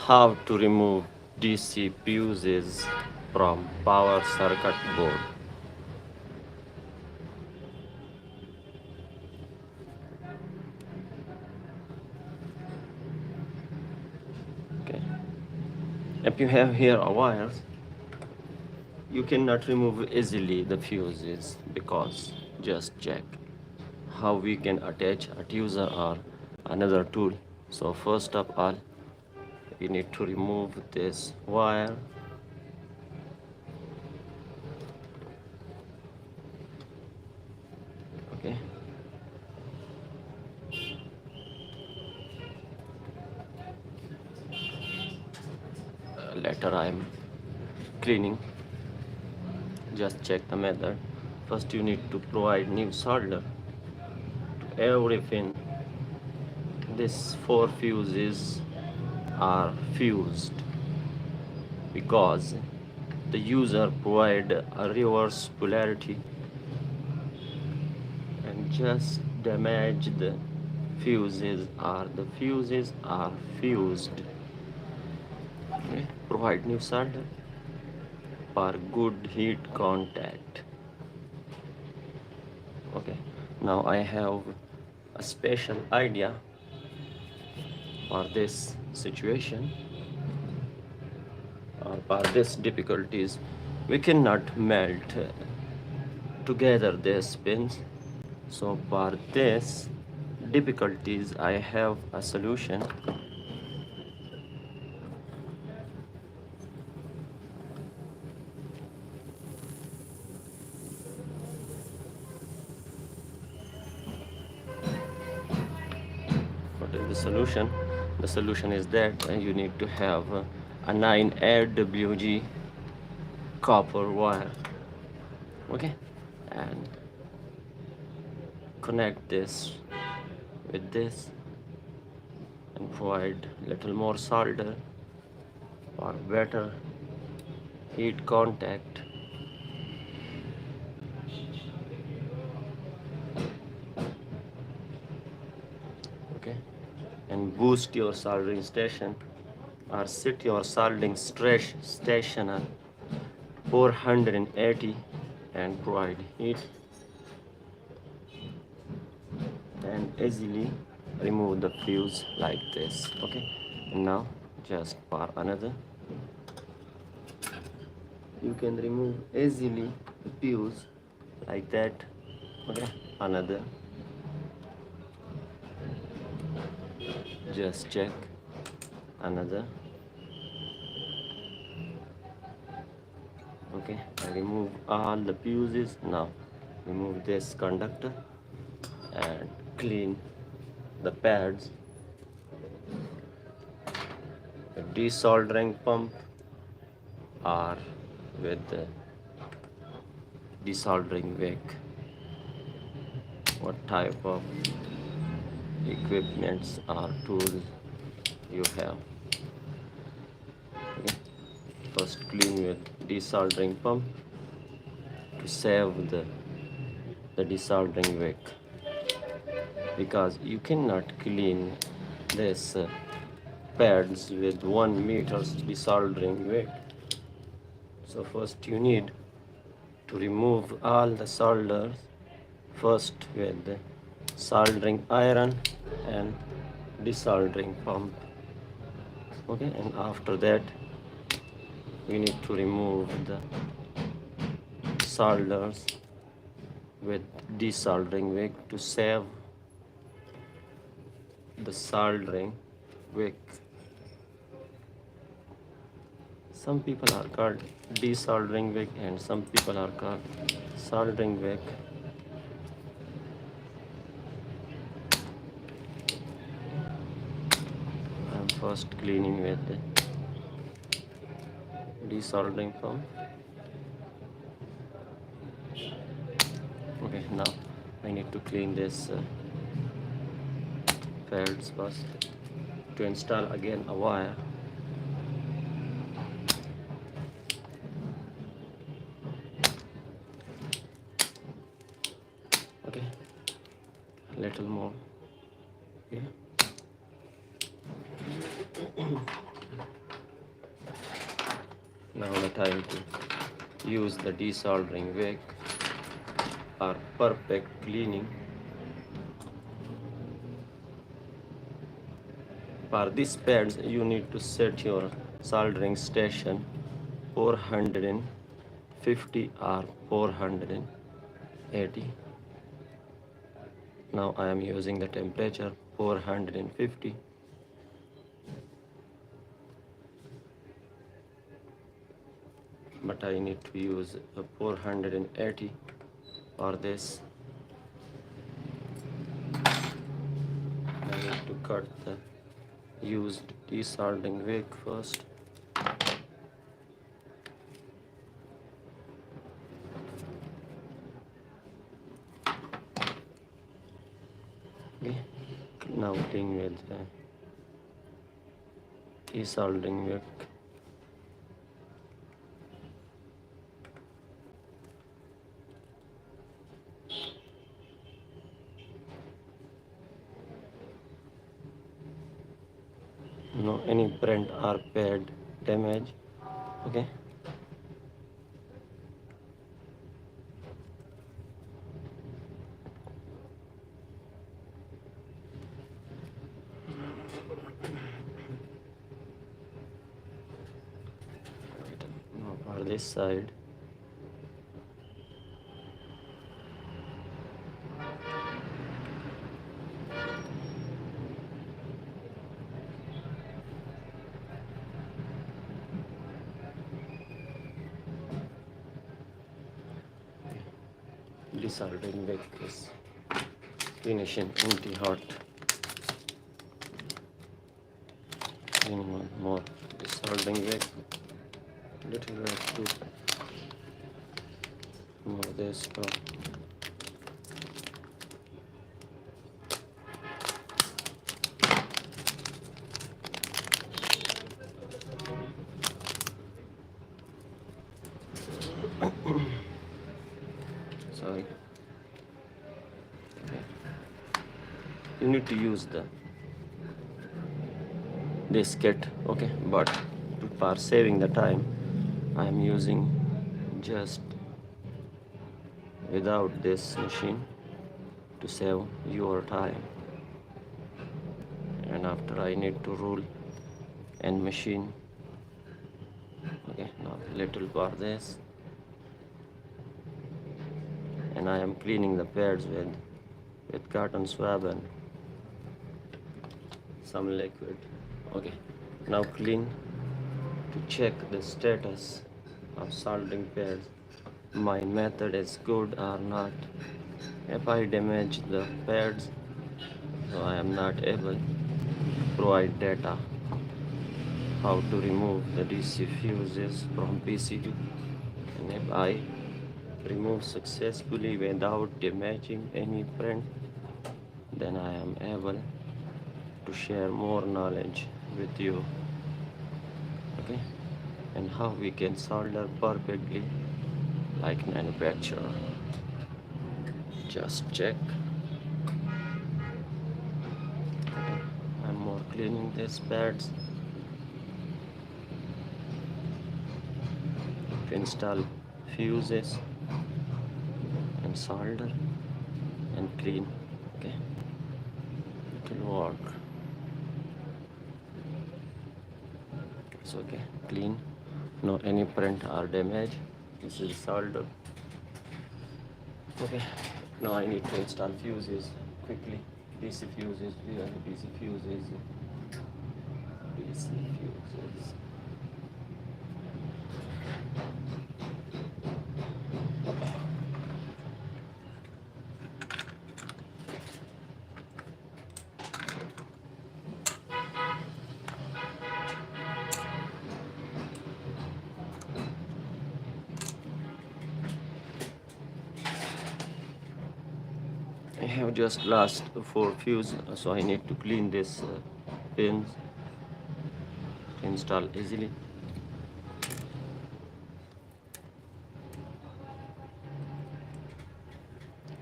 How to remove DC fuses from power circuit board. Okay. If you have here a wires, you cannot remove easily the fuses because just check how we can attach a tweezer or another tool. So first of all, we need to remove this wire. Okay. Later I'm cleaning. Just check the method. First you need to provide new solder to every pin. These 4 fuses are fused because the user provide a reverse polarity and just damage the fuses are fused. Okay. Provide new solder for good heat contact. Okay, now I have a special idea for this situation or for this difficulties. We cannot melt together these pins, so for this difficulties I have a solution. What is the solution? The solution is that you need to have a 9 AWG copper wire. Okay, and connect this with this and provide little more solder for better heat contact. Okay, and boost your soldering station or set your soldering station at 480 and provide heat and easily remove the fuse like this. Okay, and now just for another, you can remove easily the fuse like that. Okay, another, just check another. Okay, I remove all the fuses. Now remove this conductor and clean the pads. A desoldering pump or with the desoldering wick. What type of equipments or tools you have? Okay. First clean with desoldering pump to save the desoldering wick, because you cannot clean this pads with 1 meter desoldering wick. So first you need to remove all the solders first with the soldering iron and desoldering pump. Okay, and after that we need to remove the solders with desoldering wick to save the soldering wick. Some people are called desoldering wick and some people are called soldering wick. I'm first cleaning with the desoldering pump. Okay, now I need to clean this pads first to install again a wire. Okay, little more. Okay. Now the time to use the desoldering wick or perfect cleaning. For these pads, you need to set your soldering station 450 or 480. Now I am using the temperature 450. But I need to use a 480 for this. I need to cut the used desoldering wick first. Okay. Now clean with the desoldering wick. No any print or pad damage. Okay. Now for this side. Desoldering wick is finishing anti-hot. Cleaning one more desoldering wick. Little bit too. More this stuff. Sorry. Okay. You need to use this kit, okay, but for saving the time I am using just without this machine to save your time. And after I need to rule and machine. Okay, now little for this, and I am cleaning the pads with cotton swab and some liquid. Okay, now clean to check the status of soldering pads. My method is good or not. If I damage the pads, so I am not able to provide data how to remove the DC fuses from PCU. And if I remove successfully without damaging any print, then I am able to share more knowledge with you, okay, and how we can solder perfectly like manufacturer. Just check. Okay. I'm more cleaning these pads to install fuses and solder and clean. Okay, it will work. It's okay, clean, no any print or damage. This is solder. Okay, now I need to install fuses quickly. DC fuses, we have DC fuses. DC fuses. I have just lost 4 fuse, so I need to clean this pins, install easily.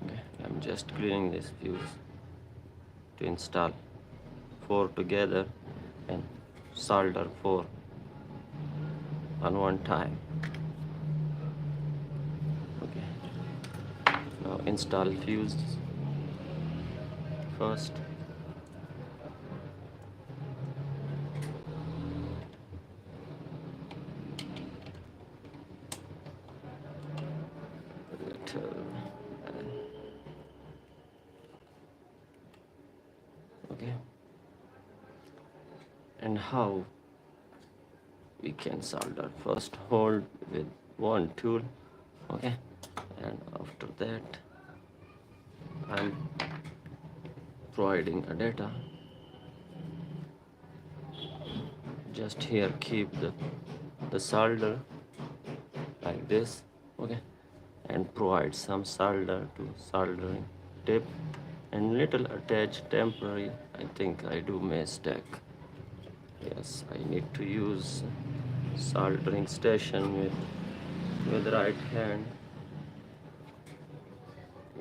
Okay, I'm just cleaning this fuse to install 4 together and solder 4 on one time. Okay, now install fuse first. Little, okay, and how we can solder? First hold with one tool, okay, and after that I'm providing a data. Just here keep the solder like this, okay, and provide some solder to soldering tip and little attach temporary. I think I do mistake. Yes, I need to use soldering station with right hand.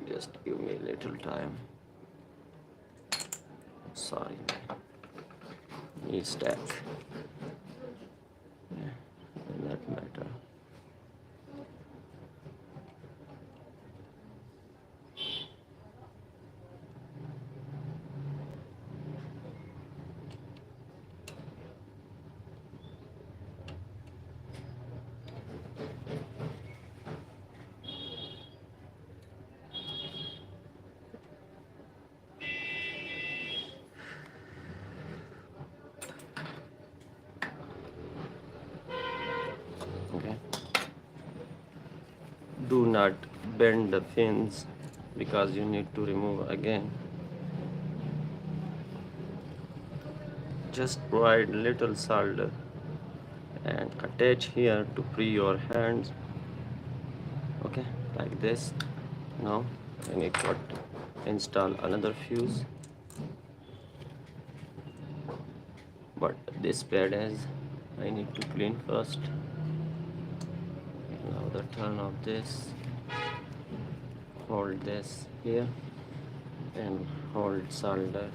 Just give me a little time. Sorry, mistake. Yeah, that matter. Okay. Do not bend the fins because you need to remove again. Just provide little solder and attach here to free your hands, okay, like this. Now I need to install another fuse, but this pad is I need to clean first. Now the turn of this, hold this here and hold solder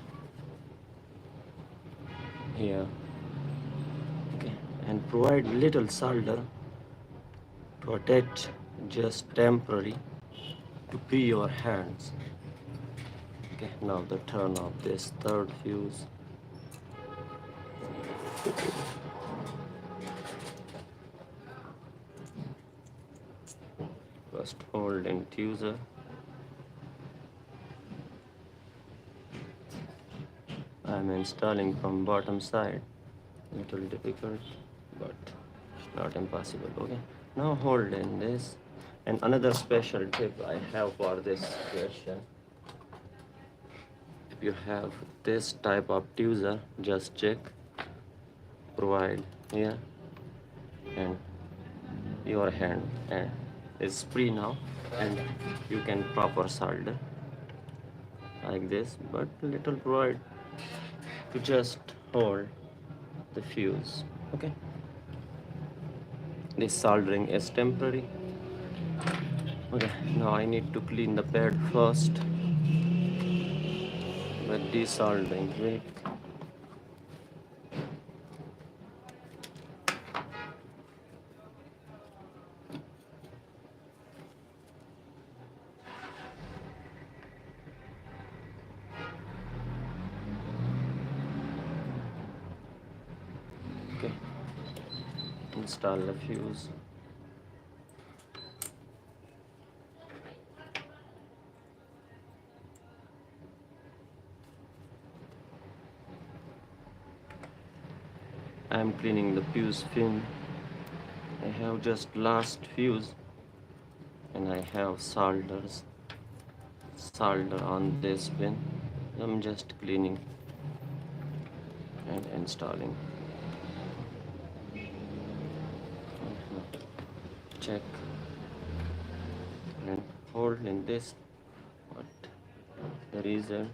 here, okay, and provide little solder to attach just temporary to free your hands. Okay, now the turn of this third fuse. First hold inducer. I'm installing from bottom side. Little difficult, but not impossible. Okay. Now hold in this. And another special tip I have for this question. If you have this type of tuser, just check, provide here, and your hand is free now, and you can proper solder like this, but little provide to just hold the fuse. Okay, this soldering is temporary. Okay, now I need to clean the pad first with desoldering wick. Okay, install the fuse. I am cleaning the fuse fin. I have just last fuse and I have solder on this pin. I'm just cleaning and installing. Check and hold in this, but the result.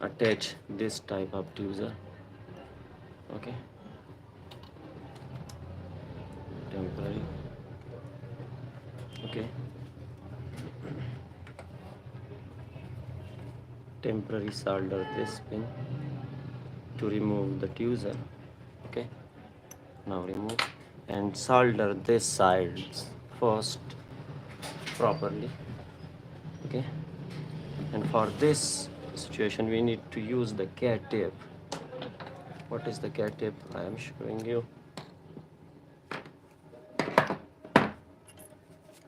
attach this type of tweezer. Okay, temporary. Okay, temporary solder this pin to remove the tweezer. Okay, now remove and solder this sides first properly. Okay, and for this situation we need to use the cat tape. What is the cat tape? I am showing you.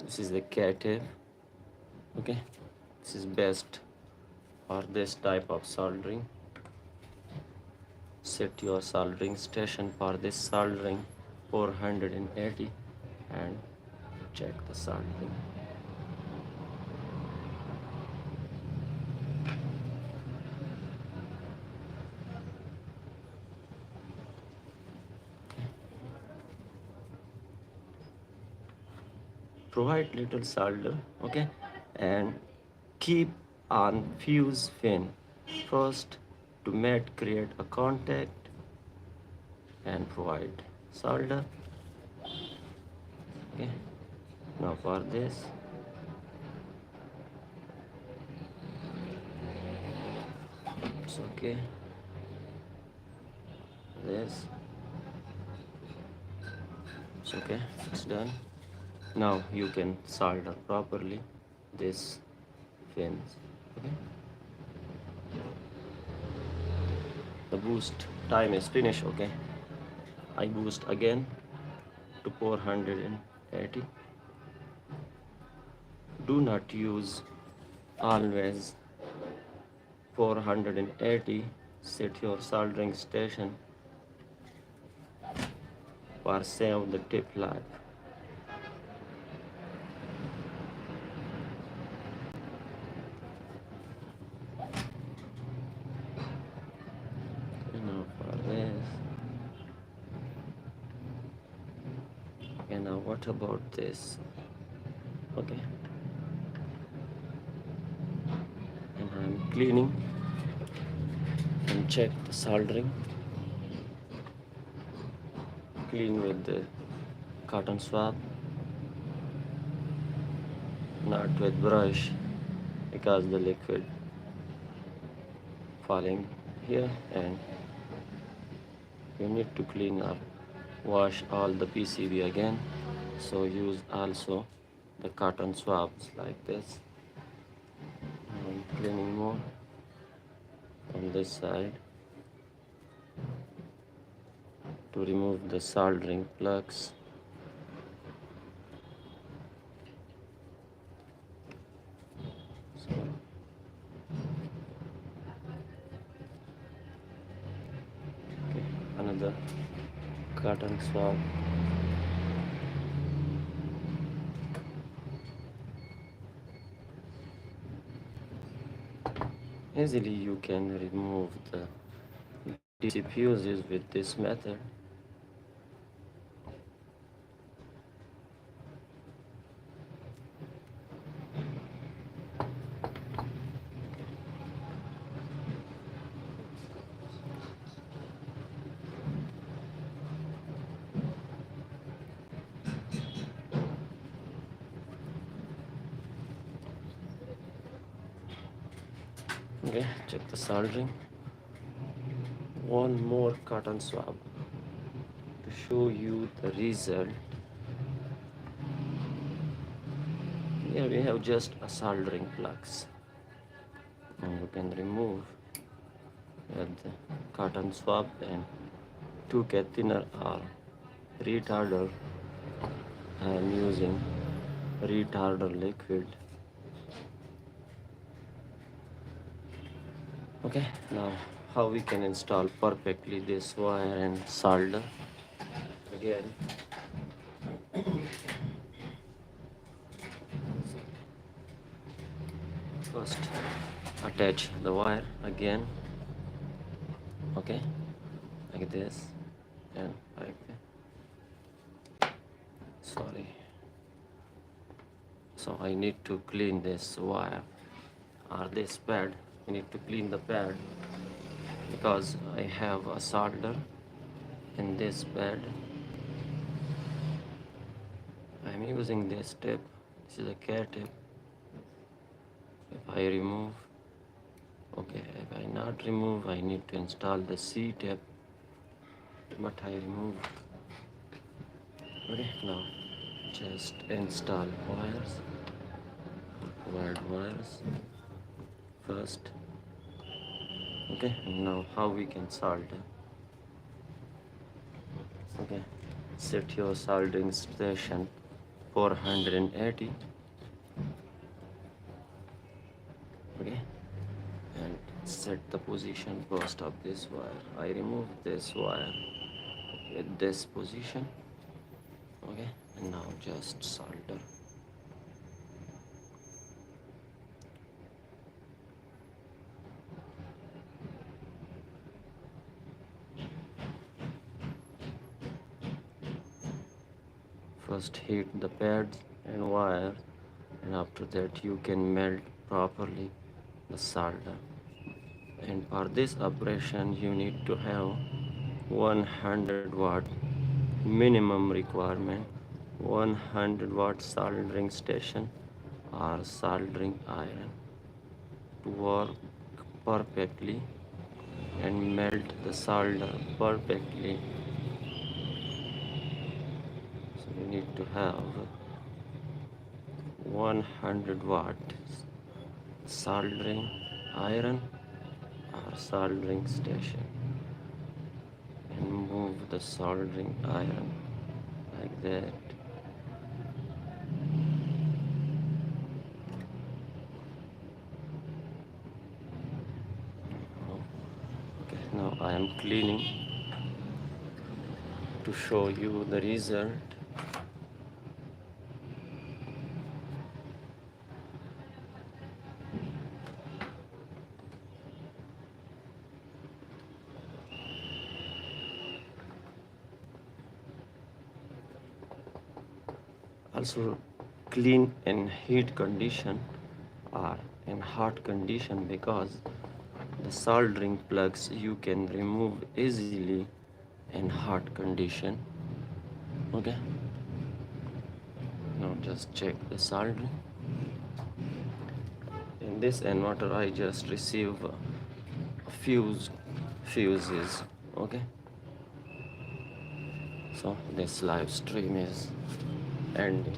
This is the cat tape. Okay, this is best for this type of soldering. Set your soldering station for this soldering 480 and check the soldering. Provide little solder, okay, and keep on fuse fin first to mat create a contact and provide solder. Okay, now for this it's okay, this it's okay, it's done. Now you can solder properly this fins. Okay, the boost time is finished. Okay, I boost again to 480. Do not use always 480. Set your soldering station for save the tip life. Now for this. Okay, now what about this? Okay, and I'm cleaning and check the soldering. Clean with the cotton swab, not with brush because the liquid falling here, and you need to clean up, wash all the PCB again. So use also the cotton swabs like this. I'm cleaning more on this side to remove the soldering plugs. So, okay, another cotton swab. Easily you can remove the DC fuses with this method. Okay, check the soldering. One more cotton swab to show you the result. Here we have just a soldering plugs, and you can remove with the cotton swab and 2K thinner or retarder. I am using retarder liquid. Okay, now how we can install perfectly this wire and solder again. First attach the wire again, okay, like this and like that. Sorry, so I need to clean this wire or this pad. I need to clean the pad because I have a solder in this bed. I'm using this tip. This is a K tip. If I remove, okay, if I not remove, I need to install the C tip, but I remove. Okay, now just install wires, wired wires first. Okay, now how we can solder. Okay, set your soldering station 480. Okay, and set the position first of this wire. I remove this wire with this position. Okay, and now just solder. First heat the pads and wire, and after that you can melt properly the solder. And for this operation you need to have 100 watt minimum requirement, 100 watt soldering station or soldering iron to work perfectly and melt the solder perfectly. So you need to have 100 watt soldering iron or soldering station, and move the soldering iron like that. Okay, now I am cleaning to show you the result. Also clean in heat condition or in hot condition, because the soldering plugs you can remove easily in hot condition. Okay, now just check the soldering. In this inverter I just receive fuses. Okay, so this live stream is ending.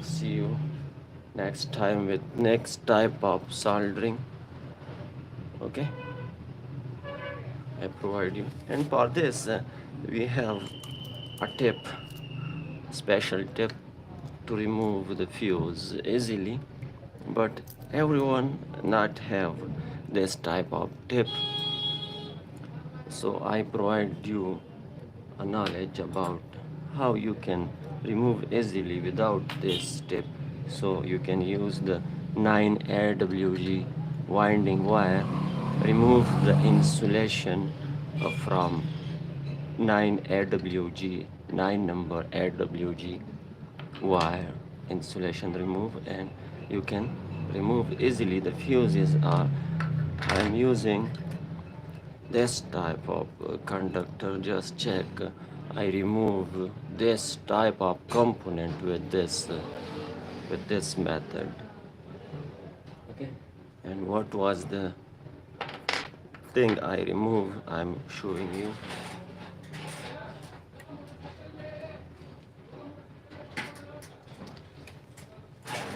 See you next time with next type of soldering. Okay, I provide you, and for this we have a tip, special tip to remove the fuse easily, but everyone not have this type of tip. So I provide you a knowledge about how you can remove easily without this tip. So you can use the 9 AWG winding wire, remove the insulation from 9 AWG, 9 number AWG wire insulation remove, and you can remove easily the fuses. I'm using this type of conductor. Just check, I remove this type of component with this method. Okay, and what was the thing I remove, I'm showing you.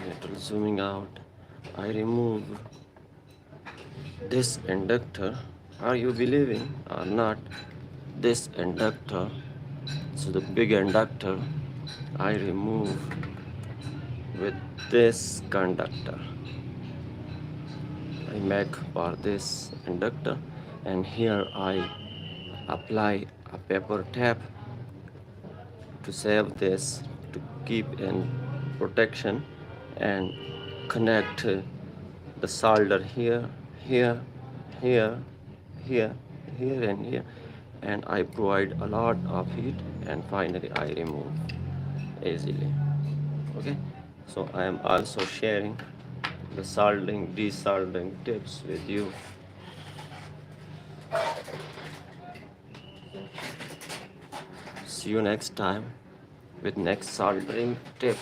Little zooming out, I remove this inductor. Are you believing or not? This inductor, so the big inductor, I remove with this conductor. I make for this inductor, and here I apply a paper tap to save this, to keep in protection, and connect the solder here, here, here, here, here, and here, and I provide a lot of heat, and finally I remove easily. Okay, so I am also sharing the soldering, desoldering tips with you. See you next time with next soldering tip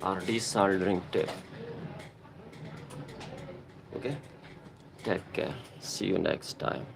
or desoldering tip. Okay? Take care. See you next time.